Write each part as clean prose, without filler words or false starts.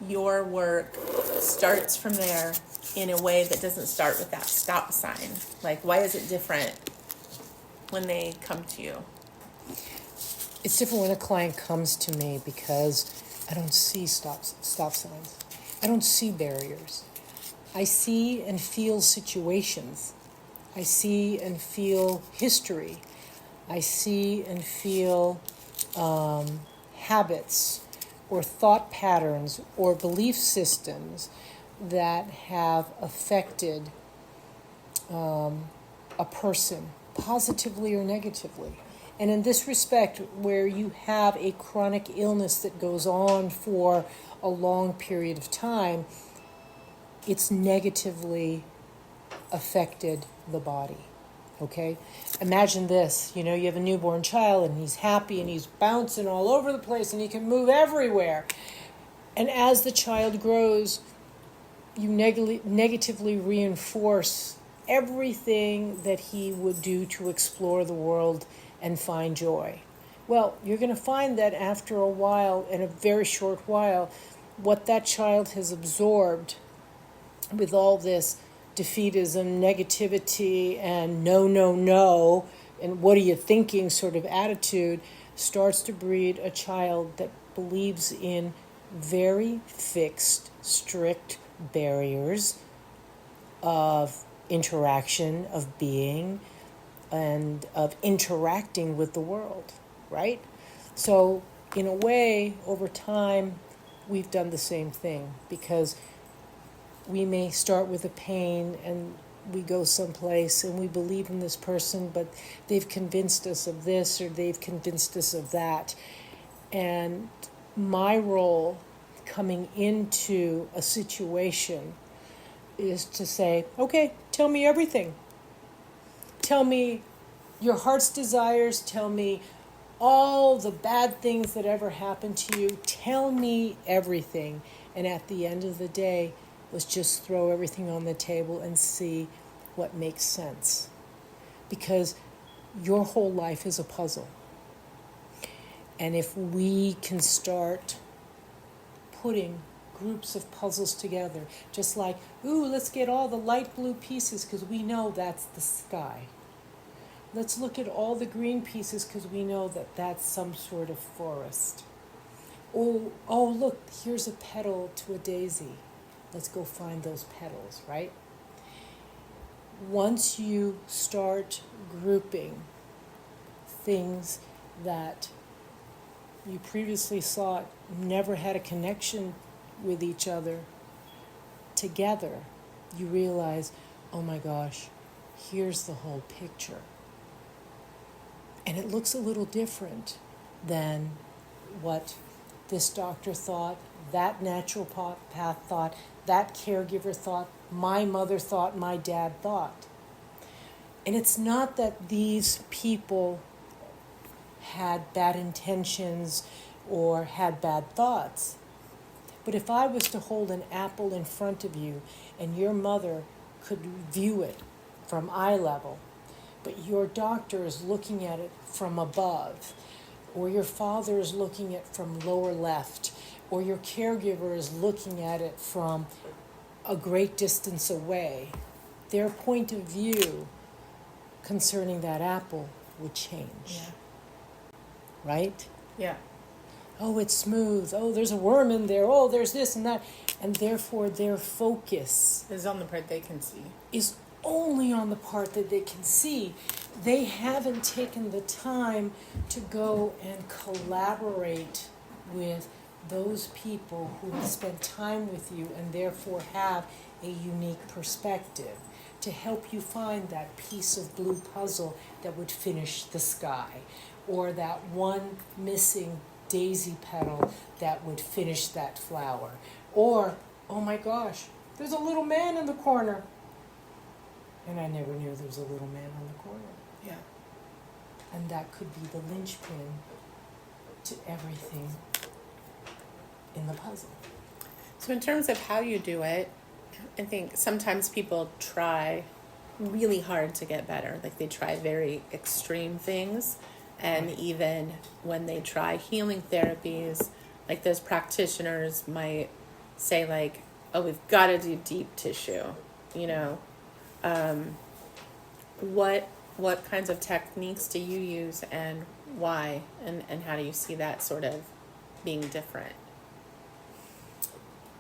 your work starts from there in a way that doesn't start with that stop sign? Like, why is it different when they come to you? It's different when a client comes to me because I don't see stop signs. I don't see barriers. I see and feel situations. I see and feel history. I see and feel habits or thought patterns or belief systems that have affected a person positively or negatively. And in this respect, where you have a chronic illness that goes on for a long period of time, it's negatively affected the body. Okay? Imagine this, you have a newborn child and he's happy and he's bouncing all over the place and he can move everywhere. And as the child grows, you negatively reinforce everything that he would do to explore the world and find joy. Well, you're going to find that after a while, in a very short while, what that child has absorbed with all this defeatism, negativity, and no, and what are you thinking sort of attitude starts to breed a child that believes in very fixed, strict barriers of interaction, of being, and of interacting with the world, right? So, in a way, over time, we've done the same thing, because we may start with a pain and we go someplace and we believe in this person, but they've convinced us of this or they've convinced us of that. And my role coming into a situation is to say, okay, tell me everything. Tell me your heart's desires. Tell me all the bad things that ever happened to you. Tell me everything. And at the end of the day, let's just throw everything on the table and see what makes sense. Because your whole life is a puzzle. And if we can start putting groups of puzzles together, just like, let's get all the light blue pieces because we know that's the sky. Let's look at all the green pieces because we know that that's some sort of forest. Oh, look, here's a petal to a daisy. Let's go find those petals, right? Once you start grouping things that you previously thought never had a connection with each other together, you realize, oh my gosh, here's the whole picture. And it looks a little different than what this doctor thought, that natural path thought, that caregiver thought, my mother thought, my dad thought. And it's not that these people had bad intentions or had bad thoughts. But if I was to hold an apple in front of you and your mother could view it from eye level, but your doctor is looking at it from above, or your father is looking at it from lower left, or your caregiver is looking at it from a great distance away, their point of view concerning that apple would change. Yeah. Right? Yeah. Oh, it's smooth. Oh, there's a worm in there. Oh, there's this and that. And therefore their focus is on the part they can see. Is only on the part that they can see. They haven't taken the time to go and collaborate with those people who have spent time with you and therefore have a unique perspective to help you find that piece of blue puzzle that would finish the sky, or that one missing daisy petal that would finish that flower, or, oh my gosh, there's a little man in the corner. And I never knew there was a little man on the corner. Yeah. And that could be the linchpin to everything in the puzzle. So in terms of how you do it, I think sometimes people try really hard to get better. Like they try very extreme things. And even when they try healing therapies, like those practitioners might say like, oh, we've got to do deep tissue, you know, what kinds of techniques do you use and why, and how do you see that sort of being different?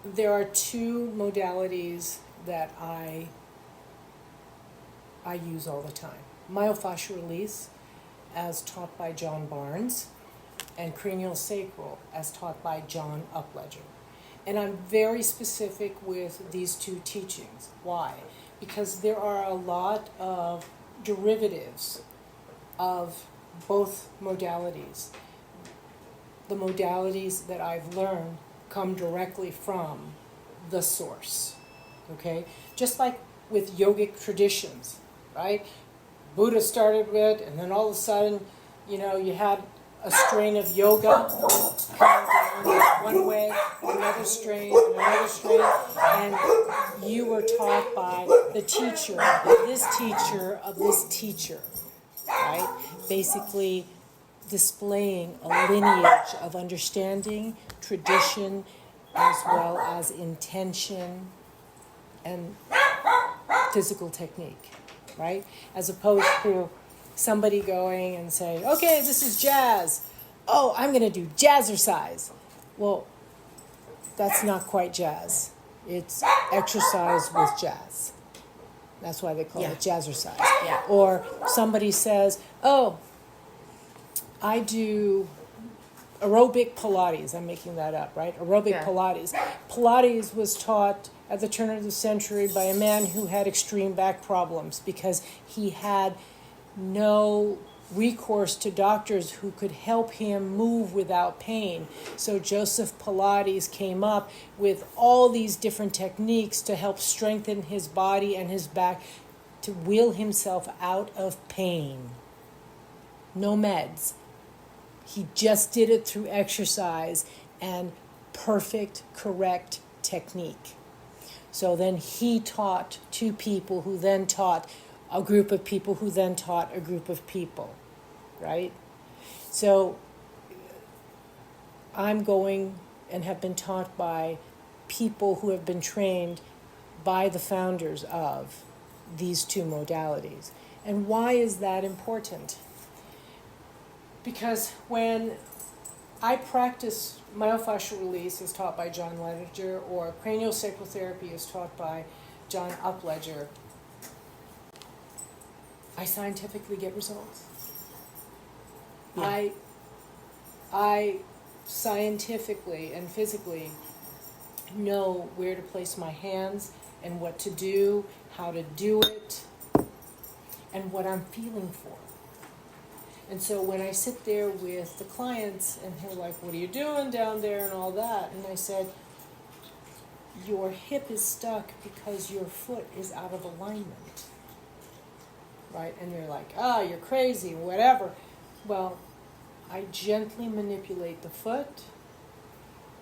There are two modalities that I use all the time. Myofascial release, as taught by John Barnes, and cranial sacral, as taught by John Upledger. And I'm very specific with these two teachings. Why? Because there are a lot of derivatives of both modalities. The modalities that I've learned come directly from the source, okay? Just like with yogic traditions, right? Buddha started with, and then all of a sudden, you know, you had a strain of yoga coming down one way, another strain, and you were taught by the teacher of this teacher, right? Basically displaying a lineage of understanding, tradition, as well as intention and physical technique, right? As opposed to somebody going and saying, okay, this is jazz. Oh, I'm going to do jazzercise. Well, that's not quite jazz. It's exercise with jazz. That's why they call it jazzercise. Yeah. Or somebody says, oh, I do aerobic Pilates. I'm making that up, right? Aerobic Pilates. Pilates was taught at the turn of the century by a man who had extreme back problems because he had no recourse to doctors who could help him move without pain. So Joseph Pilates came up with all these different techniques to help strengthen his body and his back to will himself out of pain. No meds. He just did it through exercise and perfect, correct technique. So then he taught two people who then taught a group of people who then taught a group of people, right? So I'm going and have been taught by people who have been trained by the founders of these two modalities. And why is that important? Because when I practice myofascial release as taught by John Ledger or cranial sacral therapy as taught by John Upledger, I scientifically get results. Yeah. I scientifically and physically know where to place my hands and what to do, how to do it, and what I'm feeling for. And so when I sit there with the clients and they're like, what are you doing down there and all that? And I said, your hip is stuck because your foot is out of alignment. Right? And they're like, oh, you're crazy, whatever. Well, I gently manipulate the foot.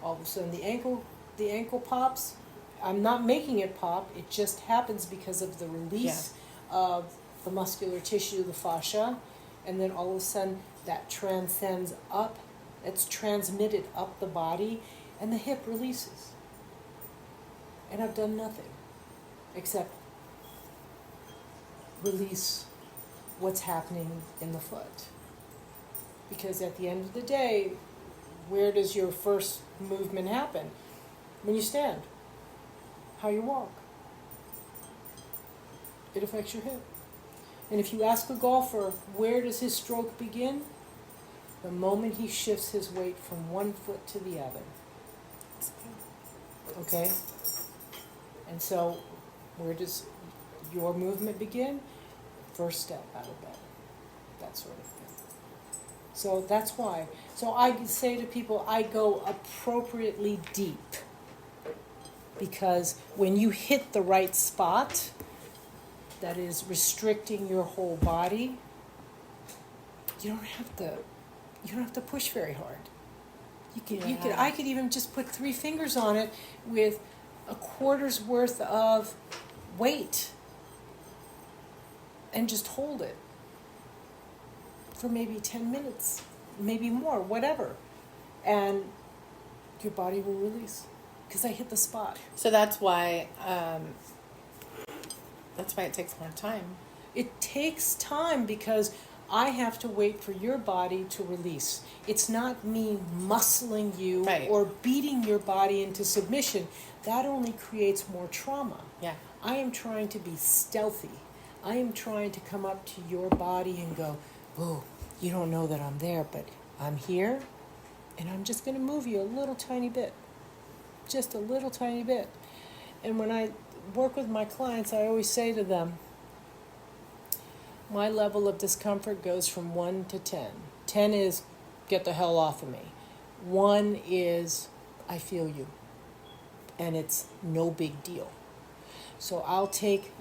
All of a sudden the ankle pops. I'm not making it pop. It just happens because of the release of the muscular tissue, the fascia. And then all of a sudden that transcends up. It's transmitted up the body and the hip releases. And I've done nothing except release what's happening in the foot. Because at the end of the day, where does your first movement happen? When you stand. How you walk. It affects your hip. And if you ask a golfer, where does his stroke begin? The moment he shifts his weight from one foot to the other. Okay? And so, where does your movement begin? First step out of bed. That sort of thing. So that's why. So I say to people, I go appropriately deep. Because when you hit the right spot, that is restricting your whole body, you don't have to push very hard. I could even just put 3 fingers on it with a quarter's worth of weight and just hold it for maybe 10 minutes, maybe more, whatever. And your body will release. because I hit the spot. So that's why it takes more time. It takes time because I have to wait for your body to release. It's not me muscling you Right. or beating your body into submission. That only creates more trauma. Yeah. I am trying to be stealthy. I am trying to come up to your body and go, oh, you don't know that I'm there, but I'm here, and I'm just going to move you a little tiny bit. Just a little tiny bit. And when I work with my clients, I always say to them, my level of discomfort goes from 1 to 10. 10 is, get the hell off of me. 1 is, I feel you. And it's no big deal. So I'll take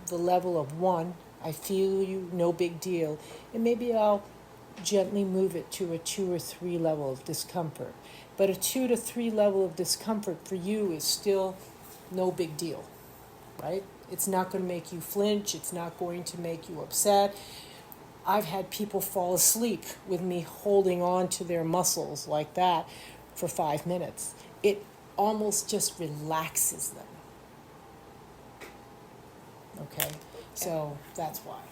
the level of 1, I feel you, no big deal, and maybe I'll gently move it to a 2 or 3 level of discomfort. But a 2 to 3 level of discomfort for you is still no big deal, right? It's not going to make you flinch. It's not going to make you upset. I've had people fall asleep with me holding on to their muscles like that for 5 minutes. It almost just relaxes them. Okay? So that's why.